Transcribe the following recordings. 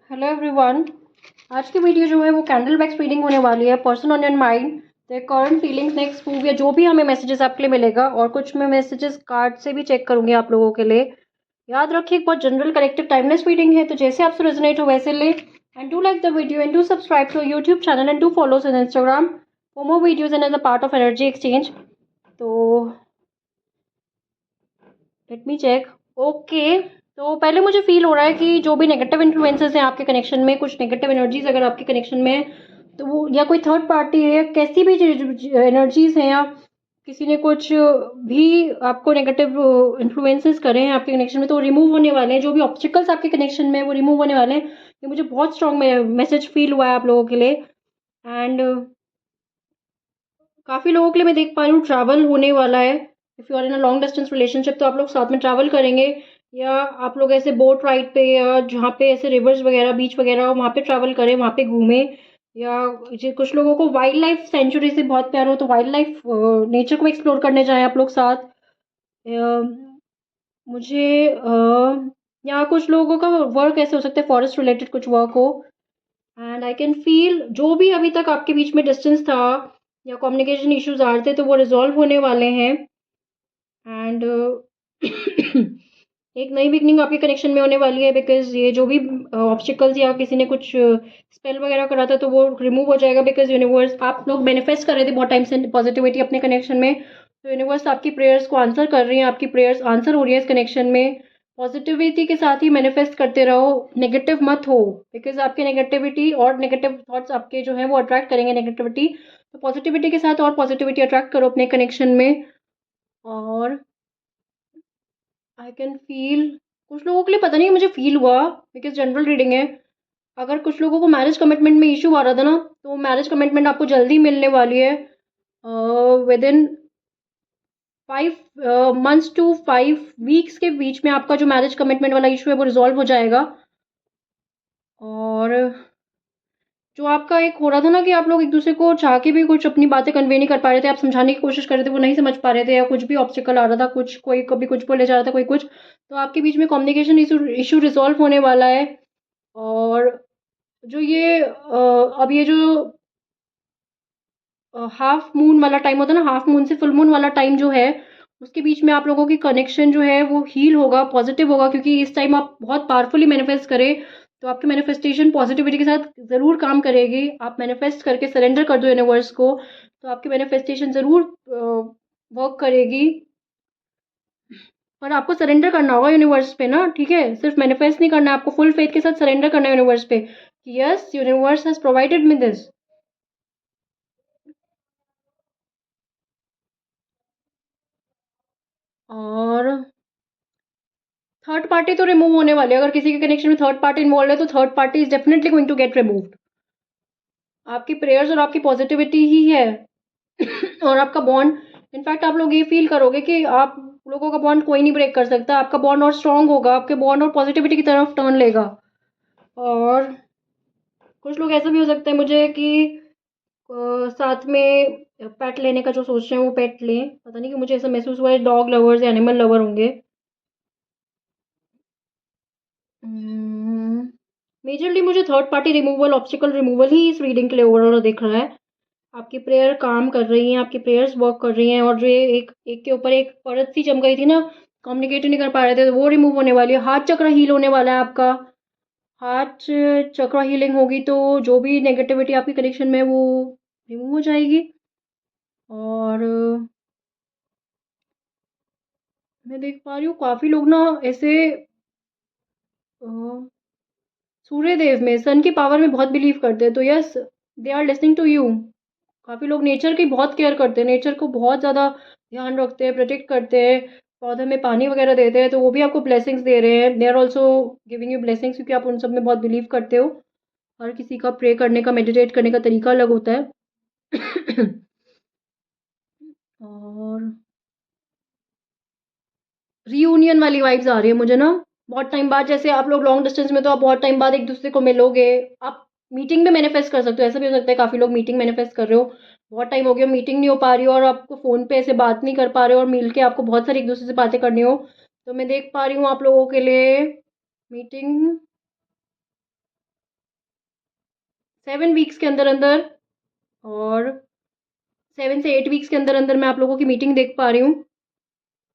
Hello everyone. आज की video जो है वो कैंडल बैक्स रीडिंग होने वाली है। Person on your mind, their current feelings, next move, या जो भी हमें मैसेजेस आपके लिए मिलेगा, और कुछ मैं मैसेजेस कार्ड से भी चेक करूंगी आप लोगों के लिए। याद रखिए, एक बहुत जनरल कलेक्टिव टाइमलेस रीडिंग है, तो जैसे आपसे रेजोनेट हो वैसे ले। And do like the video and do subscribe to YouTube channel and do follow in Instagram for more videos and as a part of energy exchange. तो let me check. Okay, तो पहले मुझे feel हो रहा है कि जो भी नेगेटिव इन्फ्लुएंसेस हैं आपके कनेक्शन में, कुछ नेगेटिव एनर्जीज अगर आपके कनेक्शन में है, तो वो या कोई थर्ड पार्टी है, कैसी भी एनर्जीज हैं, या किसी ने कुछ भी आपको नेगेटिव इन्फ्लुएंसेस करे हैं आपके कनेक्शन में, तो वो रिमूव होने वाले हैं। जो भी ऑब्स्टिकल्स आपके कनेक्शन में वो रिमूव होने वाले हैं। ये मुझे बहुत स्ट्रॉन्ग मैसेज फील हुआ है आप लोगों के लिए। एंड काफ़ी लोगों के लिए मैं देख पा रही हूँ ट्रैवल होने वाला है। If you are in a long distance relationship, तो आप लोग साथ में ट्रैवल करेंगे, या आप लोग ऐसे बोट राइड पे, या जहाँ पे ऐसे रिवर्स वगैरह, बीच वगैरह हो, वहाँ पे ट्रैवल करें, वहाँ पे घूमें। या कुछ लोगों को वाइल्ड लाइफ सेंचुरी से बहुत प्यार हो, तो वाइल्ड लाइफ नेचर को एक्सप्लोर करने जाएं आप लोग साथ। मुझे या कुछ लोगों का वर्क ऐसे हो सकता है, फॉरेस्ट रिलेटेड कुछ वर्क हो। एंड आई कैन फील जो भी अभी तक आपके बीच में डिस्टेंस था या कम्युनिकेशन इश्यूज आ रहे थे, तो वो रिजॉल्व होने वाले हैं। एंड एक नई बिगनिंग आपके कनेक्शन में होने वाली है, बिकॉज ये जो भी ऑब्स्टिकल्स या किसी ने कुछ स्पेल वगैरह करा था, तो वो रिमूव हो जाएगा। बिकॉज यूनिवर्स, आप लोग मैनिफेस्ट कर रहे थे बहुत टाइम से पॉजिटिविटी अपने कनेक्शन में, तो यूनिवर्स आपकी प्रेयर्स को आंसर कर रही है, आपकी प्रेयर्स आंसर हो रही है इस कनेक्शन में। पॉजिटिविटी के साथ ही मैनिफेस्ट करते रहो, नेगेटिव मत हो, बिकॉज आपके नेगेटिविटी और नेगेटिव थॉट्स आपके जो है वो अट्रैक्ट करेंगे नेगेटिविटी। तो पॉजिटिविटी के साथ और पॉजिटिविटी अट्रैक्ट करो अपने कनेक्शन में। और आई कैन फील कुछ लोगों के लिए, पता नहीं मुझे फील हुआ, बिकॉज जनरल रीडिंग है। अगर कुछ लोगों को मैरिज कमिटमेंट में इशू आ रहा था ना, तो मैरिज कमिटमेंट आपको जल्दी मिलने वाली है। Within 5 months to 5 weeks के बीच में आपका जो मैरिज कमिटमेंट वाला इशू है वो रिजॉल्व हो जाएगा। और जो आपका एक हो रहा था ना कि आप लोग एक दूसरे को चाह के भी कुछ अपनी बातें कन्वे नहीं कर पा रहे थे, आप समझाने की कोशिश कर रहे थे, वो नहीं समझ पा रहे थे, या कुछ भी ऑब्स्टिकल आ रहा था, कुछ कोई कभी कुछ बोले जा रहा था, कोई कुछ, तो आपके बीच में कम्युनिकेशन इशू रिजॉल्व होने वाला है। और जो ये अब ये जो हाफ मून वाला टाइम होता है ना, हाफ मून से फुल मून वाला टाइम जो है, उसके बीच में आप लोगों की कनेक्शन जो है वो हील होगा, पॉजिटिव होगा, क्योंकि इस टाइम आप बहुत पावरफुली मैनिफेस्ट करें, तो आपकी मैनिफेस्टेशन पॉजिटिविटी के साथ ज़रूर काम करेगी। आप मैनिफेस्ट करके सरेंडर कर दो यूनिवर्स को, तो आपकी मैनिफेस्टेशन ज़रूर वर्क करेगी। पर आपको सरेंडर करना होगा यूनिवर्स पे ना, ठीक है? सिर्फ मैनिफेस्ट नहीं करना है, आपको फुल फेथ के साथ सरेंडर करना है यूनिवर्स पे कि yes, universe has provided me this. और थर्ड पार्टी तो रिमूव होने वाली है। अगर किसी के कनेक्शन में थर्ड पार्टी इन्वॉल्व है, तो third party is definitely going to get removed. आपकी प्रेयर्स और आपकी पॉजिटिविटी ही है और आपका बॉन्ड, इनफैक्ट आप लोग ये फील करोगे कि आप लोगों का बॉन्ड कोई नहीं ब्रेक कर सकता। आपका बॉन्ड और स्ट्रांग होगा, आपके बॉन्ड और पॉजिटिविटी की तरफ टर्न लेगा। और कुछ लोग ऐसा भी हो सकता है मुझे कि साथ में पेट लेने का जो सोच रहे हैं वो पेट लें। पता नहीं कि मुझे ऐसा महसूस हुआ है, डॉग लवर्स या एनिमल लवर होंगे। मेजरली मुझे third party removal, obstacle removal ही इस रीडिंग के लिए ओवरऑल दिख रहा है। आपकी प्रेयर काम कर रही हैं, आपकी प्रेयर्स वर्क कर रही हैं, और जो ये एक एक के ऊपर एक परत सी चम गई थी ना, कम्युनिकेट नहीं कर पा रहे थे, तो वो रिमूव होने वाली है। हार्ट चक्र हील होने वाला है आपका। हार्ट चक्र हीलिंग होगी, तो जो भी नेगेटिविटी आपकी कनेक्शन में है, वो रिमूव हो जाएगी। और मैं देख पा रही हूँ काफ़ी लोग ना ऐसे सूर्य देव में, सन की पावर में बहुत बिलीव करते हैं, तो yes, they are listening to you. काफ़ी लोग नेचर की बहुत केयर करते हैं, नेचर को बहुत ज़्यादा ध्यान रखते हैं, प्रोटेक्ट करते हैं, पौधे में पानी वगैरह देते हैं, तो वो भी आपको ब्लेसिंग्स दे रहे हैं। They are also giving you blessings, क्योंकि आप उन सब में बहुत बिलीव करते हो। हर किसी का प्रे करने का, मेडिटेट करने का तरीका अलग होता है। और रीयूनियन वाली वाइब्स आ रही है मुझे ना, बहुत टाइम बाद। जैसे आप लोग लॉन्ग डिस्टेंस में, तो आप बहुत टाइम बाद एक दूसरे को मिलोगे। आप मीटिंग में मैनिफेस्ट कर सकते हो, ऐसा भी हो सकता है काफ़ी लोग मीटिंग मैनिफेस्ट कर रहे हो, बहुत टाइम हो गया मीटिंग नहीं हो पा रही हो, और आपको फ़ोन पे ऐसे बात नहीं कर पा रहे हो, और मिल के आपको बहुत सारी एक दूसरे से बातें करनी हो, तो मैं देख पा रही हूँ आप लोगों के लिए मीटिंग 7 वीक्स के अंदर अंदर और 7 से 8 वीक्स के अंदर अंदर मैं आप लोगों की मीटिंग देख पा रही हूँ।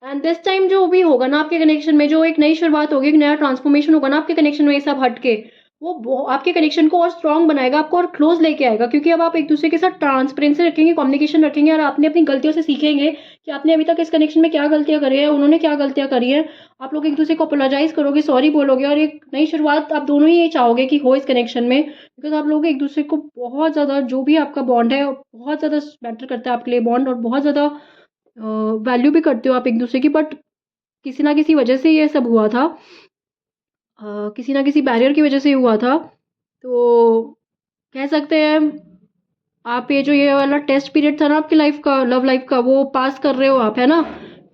एंड दिस टाइम जो भी होगा ना आपके कनेक्शन में, जो एक नई शुरुआत होगी, एक नया ट्रांसफॉर्मेशन होगा ना आपके कनेक्शन में, ये सब हट के वो आपके कनेक्शन को और स्ट्रांग बनाएगा, आपको और क्लोज लेके आएगा, क्योंकि अब आप एक दूसरे के साथ ट्रांसपेरेंसी रखेंगे, कम्युनिकेशन रखेंगे और आपने अपनी गलतियों से सीखेंगे कि आपने अभी तक इस कनेक्शन में क्या गलतियां करी है, उन्होंने क्या गलतियां करी है। आप लोग एक दूसरे को अपोलोजाइज करोगे, सॉरी बोलोगे और एक नई शुरुआत आप दोनों ही ये चाहोगे कि हो इस कनेक्शन में, बिकॉज आप लोग एक दूसरे को बहुत ज़्यादा, जो भी आपका बॉन्ड है बहुत ज़्यादा मैटर करता है आपके लिए बॉन्ड, और बहुत ज़्यादा वैल्यू भी करते हो आप एक दूसरे की। बट किसी ना किसी वजह से ये सब हुआ था, किसी ना किसी बैरियर की वजह से हुआ था। तो कह सकते हैं आप ये वाला टेस्ट पीरियड था ना आपकी लाइफ का, लव लाइफ का, वो पास कर रहे हो आप, है ना।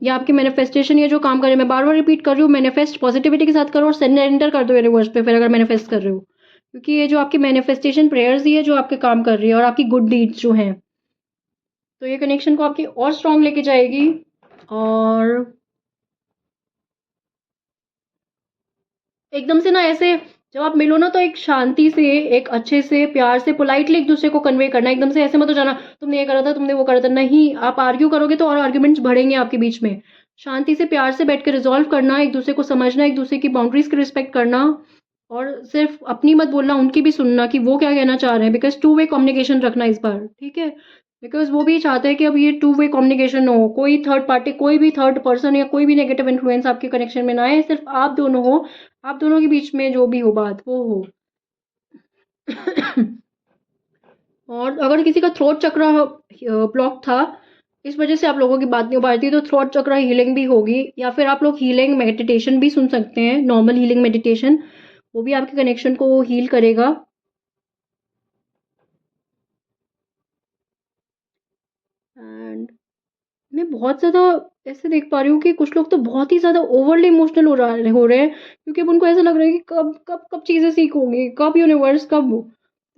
ये आपकी मैनिफेस्टेशन, ये जो काम कर रहे हैं, मैं बार बार रिपीट कर रही हूँ, मैनिफेस्ट पॉजिटिविटी के साथ करो और सरेंडर कर दो यूनिवर्स पे, फिर अगर मैनिफेस्ट कर रहे हो, क्योंकि ये जो आपकी मैनिफेस्टेशन प्रेयर्स ही है जो आपके काम कर रही है, और आपकी गुड डीड्स जो हैं, तो ये कनेक्शन को आपकी और स्ट्रांग लेके जाएगी। और एकदम से ना ऐसे जब आप मिलो ना, तो एक शांति से, एक अच्छे से, प्यार से, पोलाइटली एक दूसरे को कन्वे करना। एकदम से ऐसे मत हो जाना तुमने ये करा था, तुमने वो करा था, नहीं। आप आर्ग्यू करोगे तो और आर्ग्यूमेंट्स बढ़ेंगे आपके बीच में। शांति से, प्यार से बैठ के रिजॉल्व करना, एक दूसरे को समझना, एक दूसरे की बाउंड्रीज की रिस्पेक्ट करना, और सिर्फ अपनी मत बोलना, उनकी भी सुनना कि वो क्या कहना चाह रहे हैं, बिकॉज टू वे कम्युनिकेशन रखना इस बार, ठीक है। बिकॉज वो भी चाहते हैं कि अब ये टू वे कम्युनिकेशन हो, कोई थर्ड पार्टी, कोई भी थर्ड पर्सन या कोई भी नेगेटिव इन्फ्लुएंस आपके कनेक्शन में ना आए, सिर्फ आप दोनों हो, आप दोनों के बीच में जो भी हो बात वो हो। और अगर किसी का थ्रोट चक्र ब्लॉक था, इस वजह से आप लोगों की बात नहीं हो पा रही थी, तो थ्रोट चक्र हीलिंग भी होगी, या फिर आप लोग हीलिंग मेडिटेशन भी सुन सकते हैं, नॉर्मल हीलिंग मेडिटेशन, वो भी आपके कनेक्शन को हील करेगा। एंड मैं बहुत ज़्यादा ऐसे देख पा रही हूँ कि कुछ लोग तो बहुत ही ज़्यादा ओवरली इमोशनल हो रहे हैं, क्योंकि अब उनको ऐसा लग रहा है कि कब कब कब चीज़ें सीख होंगी, कब यूनिवर्स कब।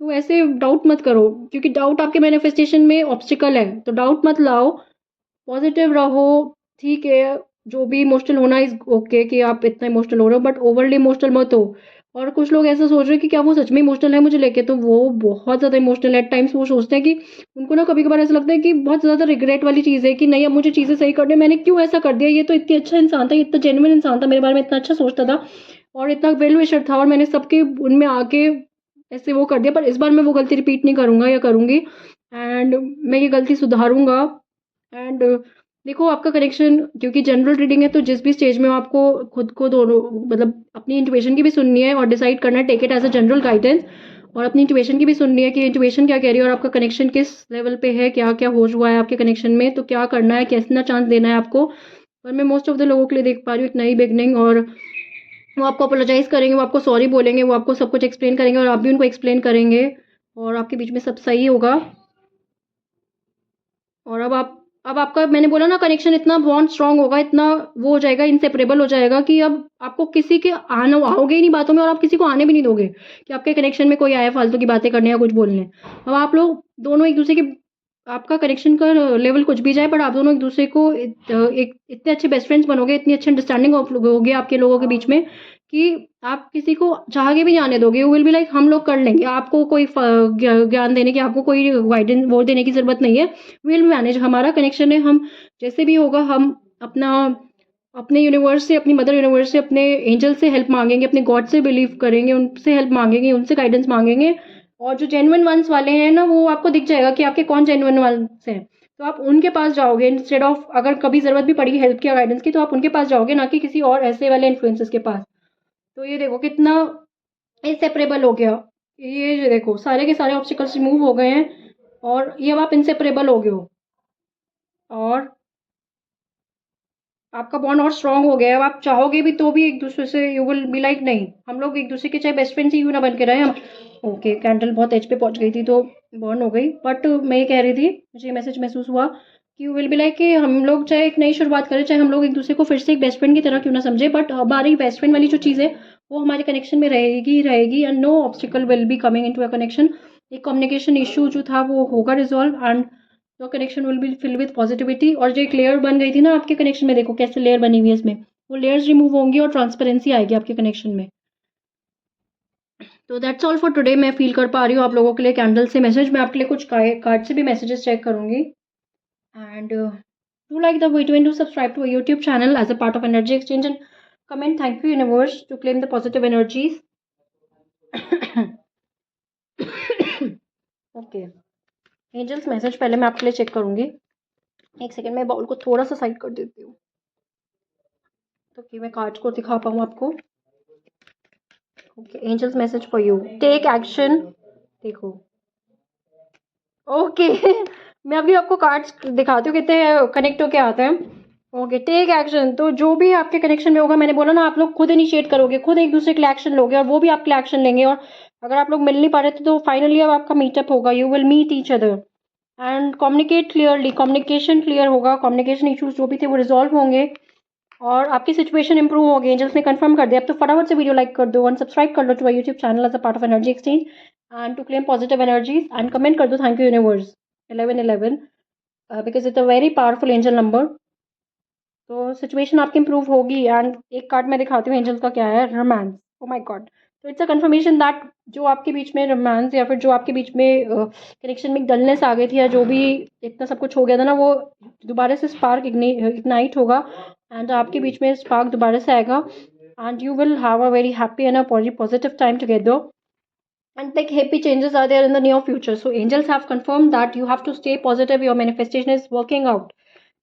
तो ऐसे डाउट मत करो, क्योंकि डाउट आपके मैनिफेस्टेशन में ऑब्स्टिकल है, तो डाउट मत लाओ, पॉजिटिव रहो। ठीक है, जो भी इमोशनल होना इज ओके, कि आप इतना इमोशनल हो रहे हो, बट ओवरली इमोशनल मत हो। और कुछ लोग ऐसा सोच रहे हैं कि क्या वो सच में इमोशनल है मुझे लेके, तो वो बहुत ज़्यादा इमोशनल है। एट टाइम्स वो सोचते हैं कि उनको ना कभी कभार ऐसा लगता है कि बहुत ज़्यादा रिग्रेट वाली चीज़ है कि नहीं, अब मुझे चीज़ें सही करनी है, मैंने क्यों ऐसा कर दिया, ये तो इतनी अच्छा इंसान था, इतना जेन्युइन इंसान था, मेरे बारे में इतना अच्छा सोचता था और इतना वेल विशर था, और मैंने सबके उनमें आके ऐसे वो कर दिया। पर इस बार मैं वो गलती रिपीट नहीं करूँगा या करूँगी, एंड मैं ये गलती सुधारूंगा। एंड देखो आपका कनेक्शन, क्योंकि जनरल रीडिंग है, तो जिस भी स्टेज में हो आपको खुद को दोनों, मतलब अपनी इंट्यूशन की भी सुननी है और डिसाइड करना है, take it as a general guidance, और अपनी इंट्यूशन की भी सुननी है कि इंट्यूशन क्या कह रही है और आपका कनेक्शन किस लेवल पे है, क्या क्या हो हुआ है आपके कनेक्शन में, तो क्या करना है, कितना चांस देना है आपको। पर मैं मोस्ट ऑफ द लोगों के लिए देख पा रही हूँ एक नई बिगनिंग, और वो आपको अपोलोजाइज करेंगे, वो आपको सॉरी बोलेंगे, वो आपको सब कुछ एक्सप्लेन करेंगे और आप भी उनको एक्सप्लेन करेंगे, और आपके बीच में सब सही होगा। और अब आपका, मैंने बोला ना, कनेक्शन इतना बॉन्ड स्ट्रांग होगा, इतना वो हो जाएगा, इंसेपरेबल हो जाएगा, कि अब आपको किसी के आना आओगे ही नहीं बातों में, और आप किसी को आने भी नहीं दोगे कि आपके कनेक्शन में कोई आया फालतू की बातें करने या कुछ बोलने। अब आप लोग दोनों एक दूसरे के, आपका कनेक्शन का लेवल कुछ भी जाए, बट आप दोनों एक दूसरे को एक इतने अच्छे बेस्ट फ्रेंड्स बनोगे, इतनी अच्छी अंडरस्टैंडिंग होगी आपके लोगों के बीच में, कि आप किसी को चाह के भी जाने दोगे, यू विल बी लाइक हम लोग कर लेंगे, आपको कोई ज्ञान देने की, आपको कोई गाइडेंस वो देने की जरूरत नहीं है, विल मैनेज, हमारा कनेक्शन है, हम जैसे भी होगा, हम अपना अपने यूनिवर्स से, अपनी मदर यूनिवर्स से, अपने एंजल से हेल्प मांगेंगे, अपने गॉड से बिलीव करेंगे, उनसे हेल्प मांगेंगे, उनसे गाइडेंस मांगेंगे। और जो जेन्युइन वंस वाले हैं ना, वो आपको दिख जाएगा कि आपके कौन जेन्युइन वंस हैं, तो आप उनके पास जाओगे इंस्टेड ऑफ, अगर कभी जरूरत भी पड़ी हेल्प की या गाइडेंस की, तो आप उनके पास जाओगे, ना कि किसी और ऐसे वाले इन्फ्लुएंसेस के पास। तो ये देखो कितना इंसेपरेबल हो गया, ये देखो सारे के सारे ऑब्स्टिकल्स रिमूव हो गए हैं, और ये अब आप इंसेपरेबल हो गए हो, और आपका बॉन्ड और स्ट्रांग हो गया है। अब आप चाहोगे भी तो भी एक दूसरे से, यू विल बी लाइक नहीं, हम लोग एक दूसरे के चाहे बेस्ट फ्रेंड्स ही क्यों ना बन के रहे हम। ओके, कैंडल बहुत एज पे पहुंच गई थी तो बर्न हो गई, बट मैं ये कह रही थी, मुझे ये मैसेज महसूस हुआ कि यू विल बी लाइक कि हम लोग चाहे एक नई शुरुआत करें, चाहे हम लोग एक दूसरे को फिर से एक बेस्ट फ्रेंड की तरह क्यों ना समझे, बट हमारी बेस्ट फ्रेंड वाली जो चीज़ है वो हमारे कनेक्शन में रहेगी ही रहेगी, and no obstacle will be coming into a connection. एक कम्युनिकेशन इशू जो था वो होगा resolve, and your connection will be fill with positivity. और जो एक लेयर बन गई थी ना आपके कनेक्शन में, देखो कैसे लेयर बनी हुई है इसमें, वो लेयर्स रिमूव होंगी और ट्रांसपेरेंसी आएगी आपके कनेक्शन में। तो दैट्स ऑल फॉर टुडे। मैं फील कर पा रही हूँ आप लोगों के लिए कैंडल से मैसेज। मैं आपके लिए कुछ कार्ड से भी मैसेजेस चेक करूँगी। And do like the video and do subscribe to YouTube channel as a part of energy exchange and comment thank you universe to claim the positive energies. Okay, angels message पहले मैं आपके लिए check करूँगी। एक second, मैं bowl को थोड़ा सा साइड कर देती हूँ तो कि मैं कार्ड्स को दिखा पाऊँ आपको। Okay, angels message for you, take action. देखो, ओके मैं अभी आपको कार्ड्स दिखाती हूँ कितने कनेक्ट होके आते हैं। Okay, take action. तो जो भी आपके कनेक्शन में होगा, मैंने बोला ना, आप लोग खुद इनिशिएट करोगे, खुद एक दूसरे के लिए एक्शन लोगे और वो भी आपके लिए एक्शन लेंगे। और अगर आप लोग मिल नहीं पा रहे थे तो फाइनली अब आपका मीटअप होगा, you will meet each other and communicate clearly. Communication clear होगा, कम्युनिकेशन इशूज जो भी थे वो रिजॉल्व होंगे और आपकी सिचुएशन इंप्रूव होगी। एंजल्स ने कंफर्म कर दिया। अब तो फटाफट से वीडियो लाइक कर दो एंड सब्सक्राइब कर लो to my YouTube channel as a part of energy exchange and to claim positive energies and comment कर दो thank you universe 1111 because it's a very powerful angel number. तो situation आपकी improve होगी। And एक card मैं दिखाती हूँ angels का क्या है, रोमांस। Oh my god. तो इट्स अ कंफर्मेशन दैट जो आपके बीच में रोमांस या फिर जो आपके बीच में कनेक्शन में डलनेस आ गई थी या जो भी इतना सब कुछ हो गया था ना, वो दोबारा से स्पार्क इग्नाइट होगा एंड आपके बीच में स्पार्क दोबारा से आएगा and you will have a very happy and a positive time together and like happy changes are there in the near future. So angels have confirmed that you have to stay positive. Your manifestation is working out.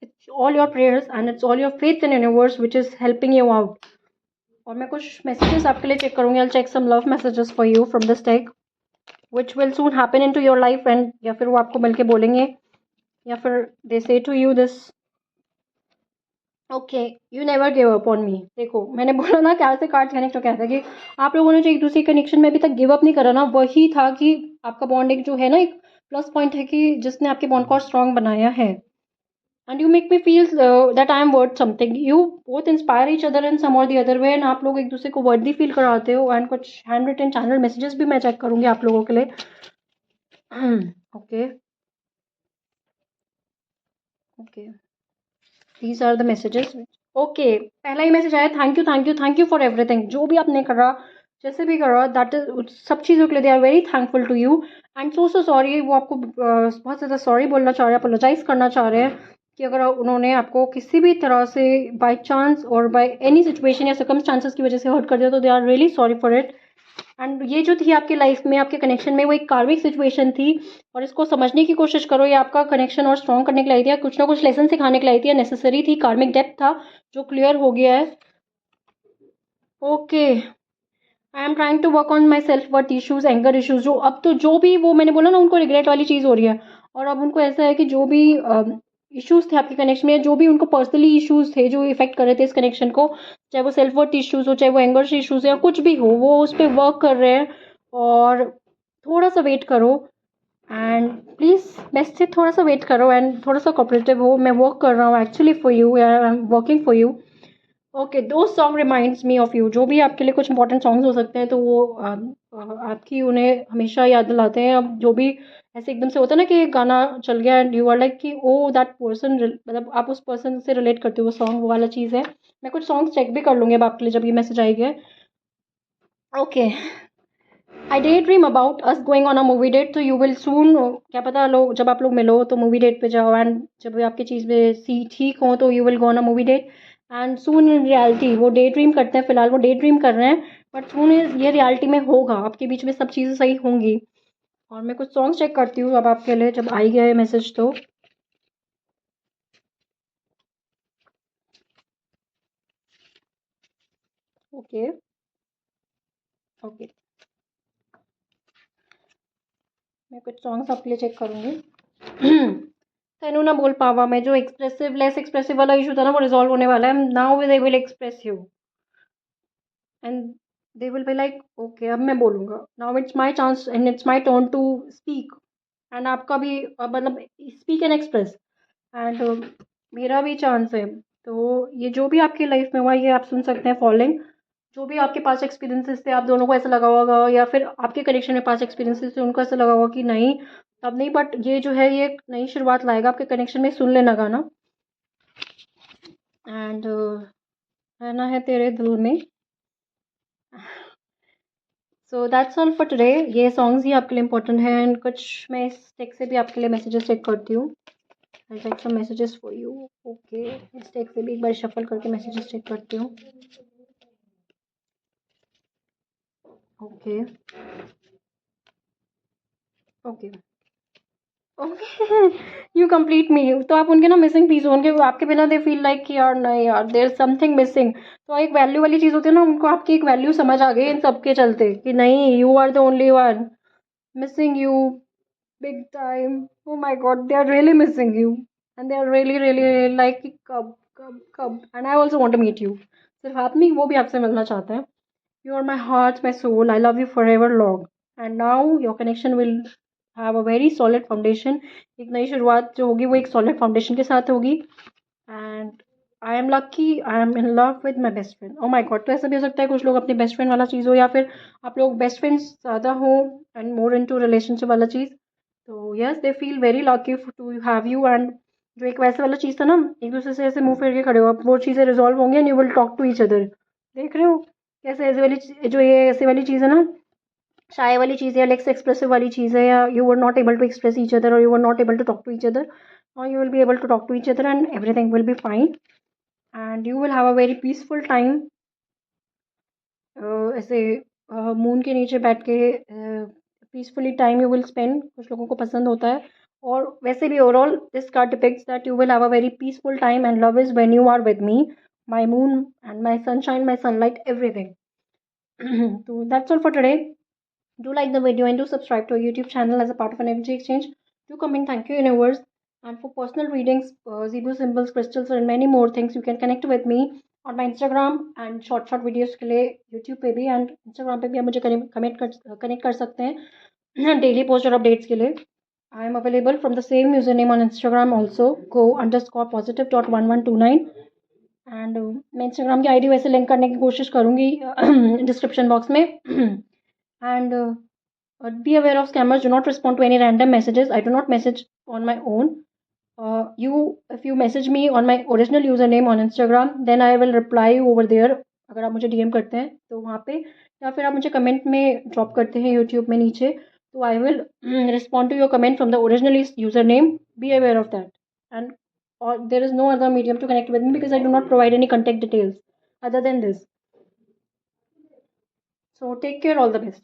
It's all your prayers and it's all your faith in universe which is helping you out. और मैं कुछ messages आपके लिए check करूँगी. I'll check some love messages for you from this deck, which will soon happen into your life. And या फिर वो आपको मिलके बोलेंगे या फिर they say to you this. Okay, you never give up on me. देखो, मैंने बोला ना कैसे कार्ड्स कनेक्ट हो, कहता है कि आप लोगों ने जो एक दूसरे कनेक्शन में अभी तक गिव अप नहीं करा ना, वही था कि आपका बॉन्ड एक जो है ना, एक प्लस पॉइंट है कि जिसने आपके बॉन्ड को स्ट्रॉन्ग बनाया है। And you make me feel that I am worth something. You both inspire each other in some और द अदर वे एंड आप लोग एक दूसरे को वर्दी फील कराते हो। एंड कुछ हैंड रिटन चैनल मैसेजेस भी मैं चेक करूँगी आप लोगों के लिए। Okay okay, these are the messages. Okay, पहला ही मैसेज आया, थैंक यू फॉर एवरीथिंग। जो भी आपने करा, जैसे भी करा, दैट इज सब चीज़ों के लिए they are very thankful to you and so sorry. वो आपको बहुत ज़्यादा सॉरी बोलना चाह रहे हैं, अपोलोजाइज करना चाह रहे हैं कि अगर उन्होंने आपको किसी भी तरह से बाई चांस और बाई एनी सिचुएशन या सर्कमस्टांसेस की वजह से हर्ट कर दिया, तो they are really sorry for it. And ये जो थी आपकी लाइफ में, आपके कनेक्शन में, वो एक कार्मिक सिचुएशन थी और इसको समझने की कोशिश करो। ये आपका कनेक्शन और स्ट्रॉन्ग करने के लिए आई थी या कुछ ना कुछ लेसन सिखाने के लिए आई थी या नेसेसरी थी। कार्मिक डेप्थ था जो क्लियर हो गया है। Okay, I am trying to work on my self worth issues, anger issues. जो अब तो जो भी वो मैंने बोला ना, उनको रिग्रेट वाली चीज़ हो रही है और अब उनको ऐसा है कि जो भी इश्यूज थे आपके कनेक्शन में, जो भी उनको पर्सनली इश्यूज थे जो इफेक्ट कर रहे थे इस कनेक्शन को, चाहे वो सेल्फ वर्थ इश्यूज हो, चाहे वो एंगर इश्यूज है या कुछ भी हो, वो उस पर वर्क कर रहे हैं। और थोड़ा सा वेट करो एंड प्लीज़ बेस्ट से थोड़ा सा वेट करो एंड थोड़ा सा कोऑपरेटिव हो। मैं वर्क कर रहा हूँ actually for you, I am working for you. Okay, दो song reminds me of you. जो भी आपके लिए कुछ इंपॉर्टेंट सॉन्ग्स हो सकते हैं तो वो आपकी उन्हें हमेशा याद दिलाते हैं। अब जो भी ऐसे एकदम से होता है ना कि गाना चल गया एंड यू आर लाइक कि ओ दैट पर्सन, मतलब आप उस पर्सन से रिलेट करते हो, वो सॉन्ग वो वाला चीज़ है। मैं कुछ सॉन्ग्स चेक भी कर लूँगी अब आपके लिए जब ये मैसेज आएगा। Okay, I day dream about us going on a movie date. तो यू विल सून, क्या पता लोग जब आप लोग मिलो तो मूवी डेट पे जाओ एंड जब आपकी चीज़ें ठीक हो तो you will go on a movie date and soon in reality. वो डे ड्रीम करते हैं, फिलहाल वो डे ड्रीम कर रहे हैं, बट सून ये रियलिटी में होगा, आपके बीच में सब चीज़ें सही होंगी। और मैं कुछ सॉन्ग चेक करती हूँ अब आपके लिए जब आई गए मैसेज तो। ओके ओके, मैं कुछ सॉन्ग्स आपके लिए चेक करूँगी। तेनू ना बोल पावा मैं, जो एक्सप्रेसिव लेस एक्सप्रेसिव वाला इशू था ना, वो रिजॉल्व होने वाला है। Now they will express you and they will be like okay, अब मैं बोलूँगा। Now it's my chance and it's my turn to speak and आपका भी मतलब स्पीक एंड एक्सप्रेस एंड मेरा भी चांस है। तो ये जो भी आपकी लाइफ में हुआ ये आप सुन सकते हैं फॉलोइंग। जो भी आपके पास एक्सपीरियंसेस थे, आप दोनों को ऐसा लगा होगा या फिर आपके कनेक्शन में पास एक्सपीरियंसेस थे, उनको ऐसा लगा होगा कि नहीं अब नहीं, बट ये जो है ये एक नई शुरुआत लाएगा आपके कनेक्शन में। सुन लेना गाना एंड रहना है तेरे दिल में। So that's all for today. ये सॉन्ग्स ही आपके लिए इंपॉर्टेंट हैं, एंड कुछ मैं इस टेक से भी आपके लिए मैसेजेस चेक करती हूँ। I check some messages for you. Okay, इस टेक से भी एक बार शफल करके मैसेजेस चेक करती हूँ। Okay okay okay you complete me. तो आप उनके ना मिसिंग पीस हो, उनके आपके बिना दे फील लाइक कि यार नहीं यार देयर इज समथिंग मिसिंग। तो एक वैल्यू वाली चीज़ होती है ना, उनको आपकी एक वैल्यू समझ आ गई इन सब के चलते कि नहीं, you are the only one missing you big time. Oh my god, they are really missing you. And they are really, really, really like कि कब कब कब. And I also want to meet you. सिर्फ आप नहीं, वो भी आपसे मिलना चाहते हैं. You are my heart, my soul. I love you forever long. And now your connection will have a very solid foundation. एक नई शुरुआत जो होगी वो एक solid foundation के साथ होगी. And I am lucky, I am in love with my best friend. Oh my God, तो ऐसा भी हो सकता है कुछ लोग अपनी बेस्ट फ्रेंड वाला चीज़ हो, या फिर आप लोग बेस्ट फ्रेंड्स ज़्यादा हो and more into relationship वाला चीज़। तो yes, they feel very lucky to have you. And जो एक वैसे वाला चीज़ था ना, एक दूसरे से ऐसे मुंह फेर के खड़े हो, अब वो चीज़ें रिजॉल्व होंगी and you will talk to each other. देख रहे हो कैसे ऐसे वाली जो ये ऐसे वाली चीज़ है ना, शाय वाली चीज़ है, लेक्स एक्सप्रेसिव वाली चीज़ है, या you were not able to express each other और you were not able to talk to each other, और you will be able to talk to each other and everything will be fine and you will have a very peaceful time. ऐसे moon के नीचे बैठ के peacefully time you will spend, कुछ लोगों को पसंद होता है। और वैसे भी overall this card depicts that you will have a very peaceful time and love is when you are with me, my moon and my sunshine, my sunlight, everything. So that's all for today. Do like the video and do subscribe to our YouTube channel as a part of an energy exchange. Do comment thank you universe. And for personal readings, Zebu symbols, crystals and many more things, you can connect with me on my Instagram and short videos के लिए YouTube पे भी, and Instagram पे भी आप मुझे connect कर सकते हैं डेली पोस्ट और अपडेट्स के लिए। I am available from the same username on Instagram also, go_positive.1129। And मैं इंस्टाग्राम की आईडी वैसे लिंक करने की कोशिश करूँगी डिस्क्रिप्शन बॉक्स में। And be aware of scammers, do not respond to any random messages, I do not message on my own. If you message me on my original username on Instagram, then I will reply you over there। अगर आप मुझे DM करते हैं तो वहाँ पे, या फिर आप मुझे कमेंट में ड्रॉप करते हैं यूट्यूब में नीचे, तो I will respond to your comment from the original user name. Be aware of that. And or there is no other medium to connect with me because I do not provide any contact details other than this. So take care, all the best.